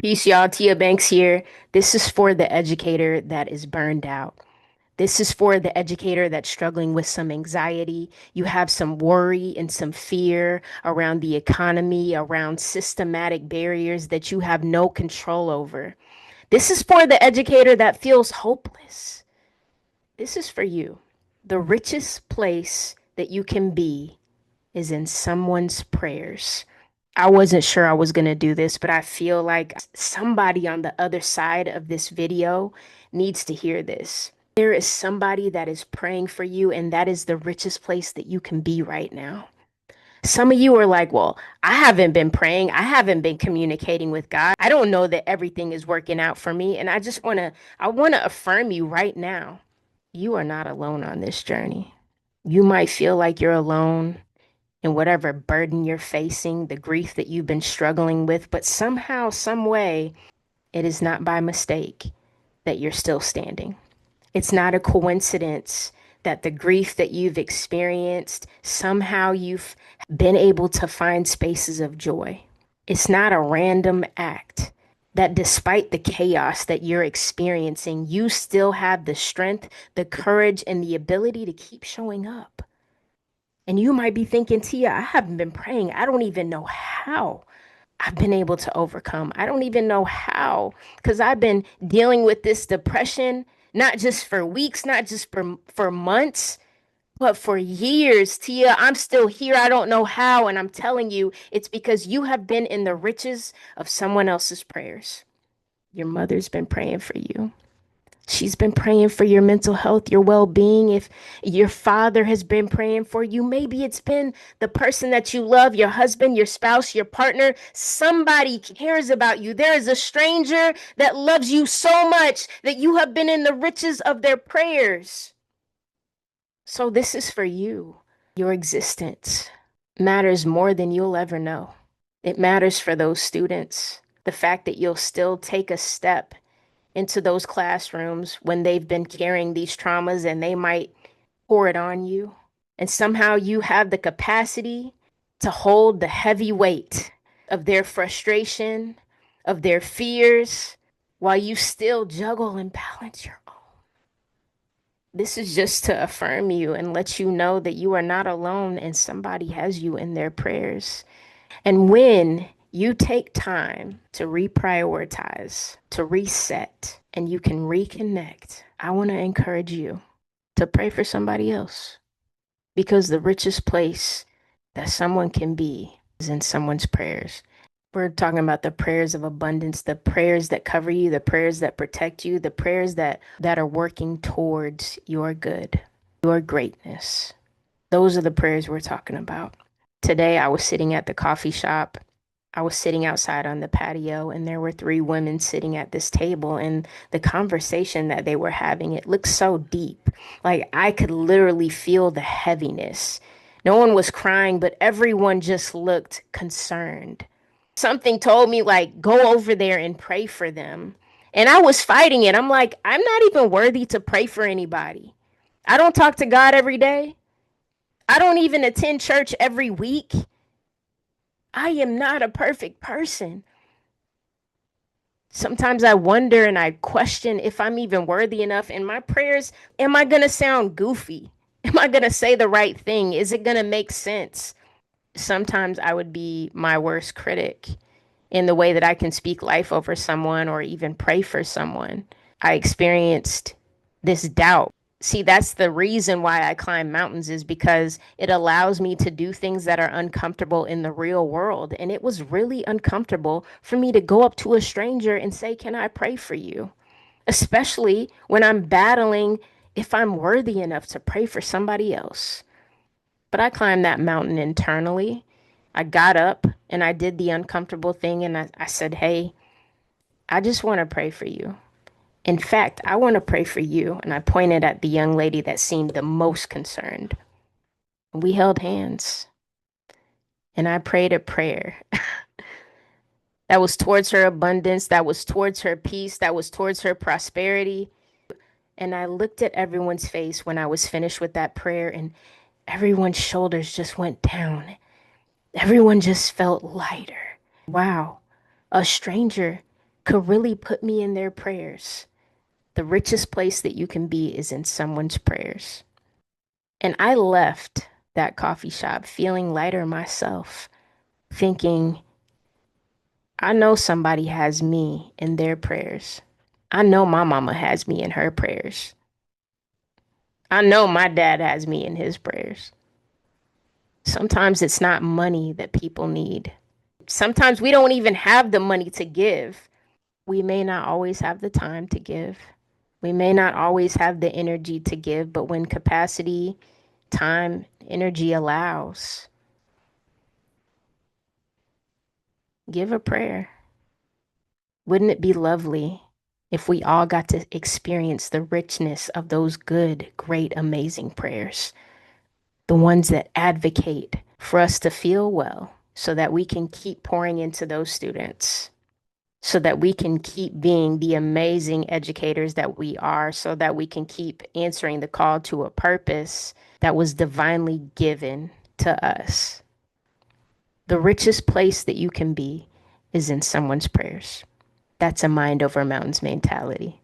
Peace, y'all. Tia Banks here. This is for the educator that is burned out. This is for the educator that's struggling with some anxiety. You have some worry and some fear around the economy, around systematic barriers that you have no control over. This is for the educator that feels hopeless. This is for you. The richest place that you can be is in someone's prayers. I wasn't sure I was going to do this, but I feel like somebody on the other side of this video needs to hear this. There is somebody that is praying for you, and that is the richest place that you can be right now. Some of you are like, well, I haven't been praying. I haven't been communicating with God. I don't know that everything is working out for me. And I want to affirm you right now. You are not alone on this journey. You might feel like you're alone in whatever burden you're facing, the grief that you've been struggling with, but somehow, some way, it is not by mistake that you're still standing. It's not a coincidence that the grief that you've experienced, somehow you've been able to find spaces of joy. It's not a random act that despite the chaos that you're experiencing, you still have the strength, the courage, and the ability to keep showing up. And you might be thinking, Tia, I haven't been praying. I don't even know how I've been able to overcome. I don't even know how, because I've been dealing with this depression, not just for weeks, not just for months, but for years. Tia, I'm still here. I don't know how. And I'm telling you, it's because you have been in the riches of someone else's prayers. Your mother's been praying for you. She's been praying for your mental health, your well being. If your father has been praying for you, maybe it's been the person that you love, your husband, your spouse, your partner. Somebody cares about you. There is a stranger that loves you so much that you have been in the riches of their prayers. So, this is for you. Your existence matters more than you'll ever know. It matters for those students. The fact that you'll still take a step into those classrooms when they've been carrying these traumas and they might pour it on you. And somehow you have the capacity to hold the heavy weight of their frustration, of their fears, while you still juggle and balance your own. This is just to affirm you and let you know that you are not alone and somebody has you in their prayers. And when you take time to reprioritize, to reset, and you can reconnect, I want to encourage you to pray for somebody else because the richest place that someone can be is in someone's prayers. We're talking about the prayers of abundance, the prayers that cover you, the prayers that protect you, the prayers that are working towards your good, your greatness. Those are the prayers we're talking about. Today, I was sitting at the coffee shop. I was sitting outside on the patio, and there were three women sitting at this table. And the conversation that they were having, it looked so deep. Like I could literally feel the heaviness. No one was crying, but everyone just looked concerned. Something told me, like, go over there and pray for them. And I was fighting it. I'm like, I'm not even worthy to pray for anybody. I don't talk to God every day. I don't even attend church every week. I am not a perfect person. Sometimes I wonder and I question if I'm even worthy enough. In my prayers, am I going to sound goofy? Am I going to say the right thing? Is it going to make sense? Sometimes I would be my worst critic in the way that I can speak life over someone or even pray for someone. I experienced this doubt. See, that's the reason why I climb mountains is because it allows me to do things that are uncomfortable in the real world. And it was really uncomfortable for me to go up to a stranger and say, can I pray for you? Especially when I'm battling if I'm worthy enough to pray for somebody else. But I climbed that mountain internally. I got up and I did the uncomfortable thing and I said, hey, I just want to pray for you. In fact, I want to pray for you. And I pointed at the young lady that seemed the most concerned. We held hands and I prayed a prayer that was towards her abundance, that was towards her peace, that was towards her prosperity. And I looked at everyone's face when I was finished with that prayer, and everyone's shoulders just went down. Everyone just felt lighter. Wow, a stranger could really put me in their prayers. The richest place that you can be is in someone's prayers. And I left that coffee shop feeling lighter myself, thinking, I know somebody has me in their prayers. I know my mama has me in her prayers. I know my dad has me in his prayers. Sometimes it's not money that people need. Sometimes we don't even have the money to give. We may not always have the time to give. We may not always have the energy to give, but when capacity, time, energy allows, give a prayer. Wouldn't it be lovely if we all got to experience the richness of those good, great, amazing prayers? The ones that advocate for us to feel well so that we can keep pouring into those students, so that we can keep being the amazing educators that we are, so that we can keep answering the call to a purpose that was divinely given to us. The richest place that you can be is in someone's prayers. That's a mind over mountains mentality.